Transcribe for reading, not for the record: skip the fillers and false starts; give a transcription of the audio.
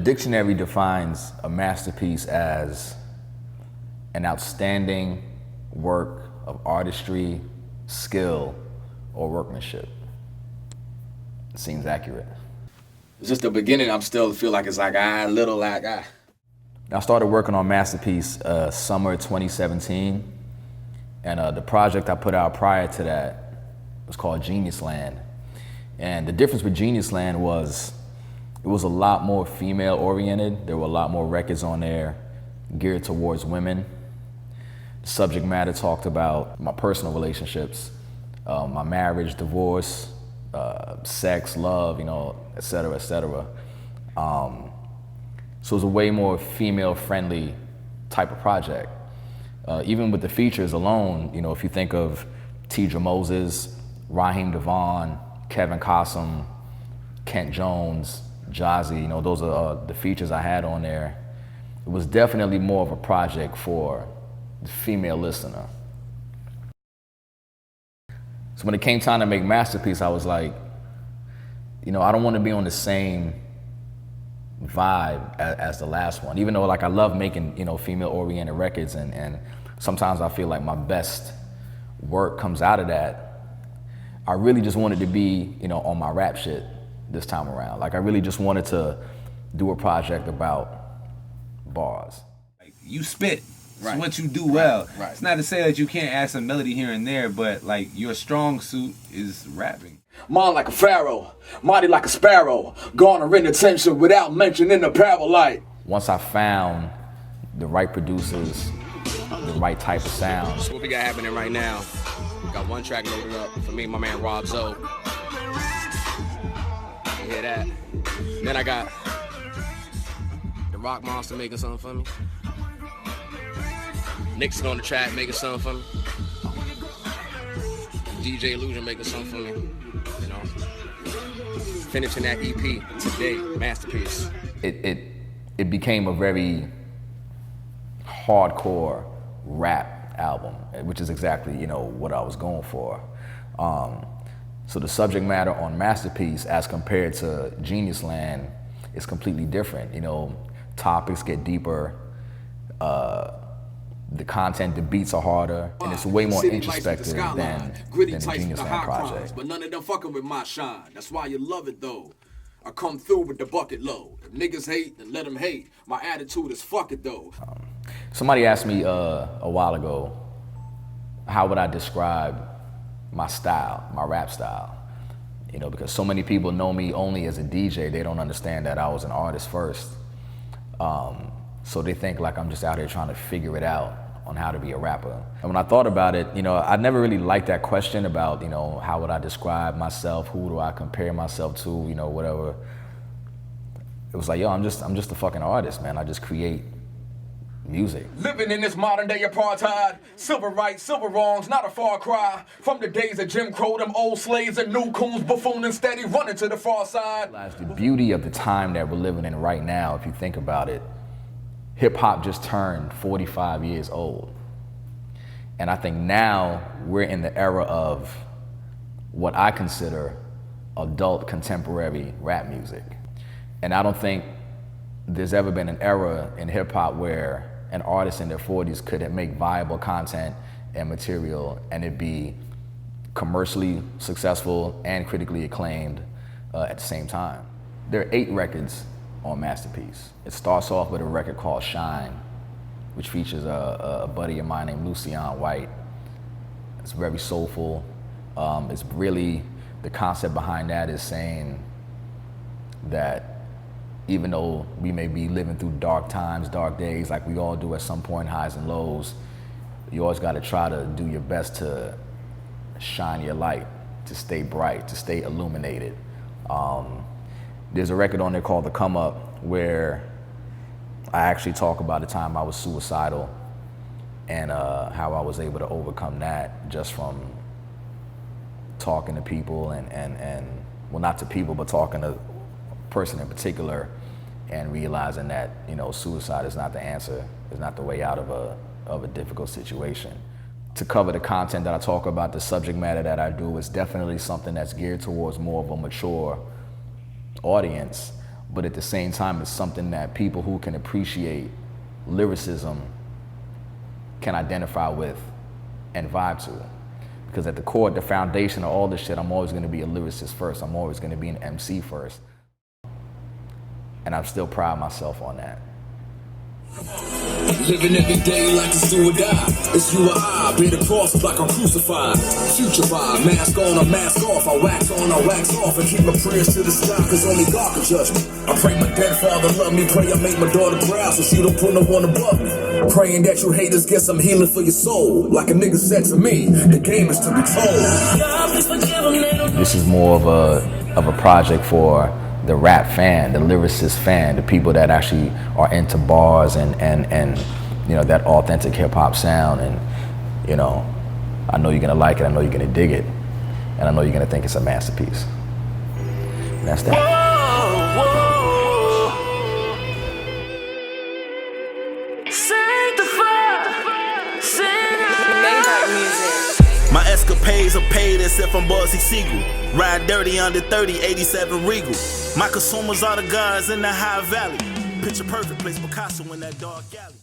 dictionary defines a masterpiece as an outstanding work of artistry, skill, or workmanship. It seems accurate. It's just the beginning. I'm still feel like it's like I started working on Masterpiece summer 2017, and the project I put out prior to that was called Genius Land. And the difference with Genius Land was it was a lot more female oriented. There were a lot more records on there geared towards women. The subject matter talked about my personal relationships, my marriage, divorce, sex, love, you know, et cetera, et cetera. So it was a way more female-friendly type of project. Even with the features alone, you know, if you think of Tidra Moses, Raheem Devon, Kevin Cossum, Kent Jones, Jazzy, you know, those are the features I had on there. It was definitely more of a project for the female listener. So when it came time to make Masterpiece, I was like, you know, I don't want to be on the same vibe as the last one. Even though like I love making, you know, female-oriented records, and sometimes I feel like my best work comes out of that. I really just wanted to be, you know, on my rap shit this time around. Like I really just wanted to do a project about bars. Like you spit. Right. It's what you do well. Right. It's not to say that you can't add some melody here and there, but like your strong suit is rapping. Mind like a pharaoh, mighty like a sparrow, garnering attention without mentioning the parable light. Once I found the right producers, the right type of sound. So what we got happening right now, we got one track loaded up for me and my man Rob Zoe. You hear that? Then I got the Rock Monster making something for me. Nixon on the track making something for me. DJ Illusion making something for me. You know, finishing that EP today, Masterpiece. It became a very hardcore rap album, which is exactly, you know, what I was going for. So the subject matter on Masterpiece as compared to Genius Land is completely different. You know, topics get deeper, the content, the beats are harder, and it's way more introspective than the Genius Land project. But none of them fucking with my shine. That's why you love it though. I come through with the bucket load. If niggas hate, then let them hate. My attitude is fuck it though. Somebody asked me a while ago, how would I describe my style, my rap style? You know, because so many people know me only as a DJ, they don't understand that I was an artist first. So they think like I'm just out here trying to figure it out on how to be a rapper. And when I thought about it, you know, I never really liked that question about, you know, how would I describe myself? Who do I compare myself to? You know, whatever. It was like, yo, I'm just a fucking artist, man. I just create music. Living in this modern day apartheid, civil rights, civil wrongs, not a far cry from the days of Jim Crow, them old slaves and new coons buffooning steady running to the far side. The beauty of the time that we're living in right now, if you think about it, hip hop just turned 45 years old. And I think now we're in the era of what I consider adult contemporary rap music. And I don't think there's ever been an era in hip hop where an artist in their 40s could make viable content and material and it be commercially successful and critically acclaimed at the same time. There are 8 records on Masterpiece. It starts off with a record called Shine, which features a buddy of mine named Lucian White. It's very soulful. It's really, the concept behind that is saying that even though we may be living through dark times, dark days, like we all do at some point, highs and lows, you always gotta try to do your best to shine your light, to stay bright, to stay illuminated. There's a record on there called The Come Up where I actually talk about the time I was suicidal and how I was able to overcome that just from talking to people and well, not to people, but talking to a person in particular and realizing that, you know, suicide is not the answer, is not the way out of a difficult situation. To cover the content that I talk about, the subject matter that I do is definitely something that's geared towards more of a mature audience, but at the same time, it's something that people who can appreciate lyricism can identify with and vibe to. Because at the core, the foundation of all this shit, I'm always gonna be a lyricist first. I'm always gonna be an MC first. And I'm still proud of myself on that. Living every day like it's do or die. It's you or I, bear the cross like I'm crucified. Future vibe, mask on or mask off. I wax on or wax off and keep my prayers to the sky, cause only God can judge me. I pray my dead father love me, pray I make my daughter proud so she don't put no one above me. Praying that you haters get some healing for your soul. Like a nigga said to me, the game is to be told. This is more of a project for the rap fan, the lyricist fan, the people that actually are into bars and you know, that authentic hip hop sound. And you know, I know you're gonna like it, I know you're gonna dig it, and I know you're gonna think it's a masterpiece. And that's that. My escapades are paid as if I'm Bugsy Siegel. Ride dirty under 30, 87 Regal. My consumers are the guys in the High Valley. Picture perfect, place Picasso in that dark alley.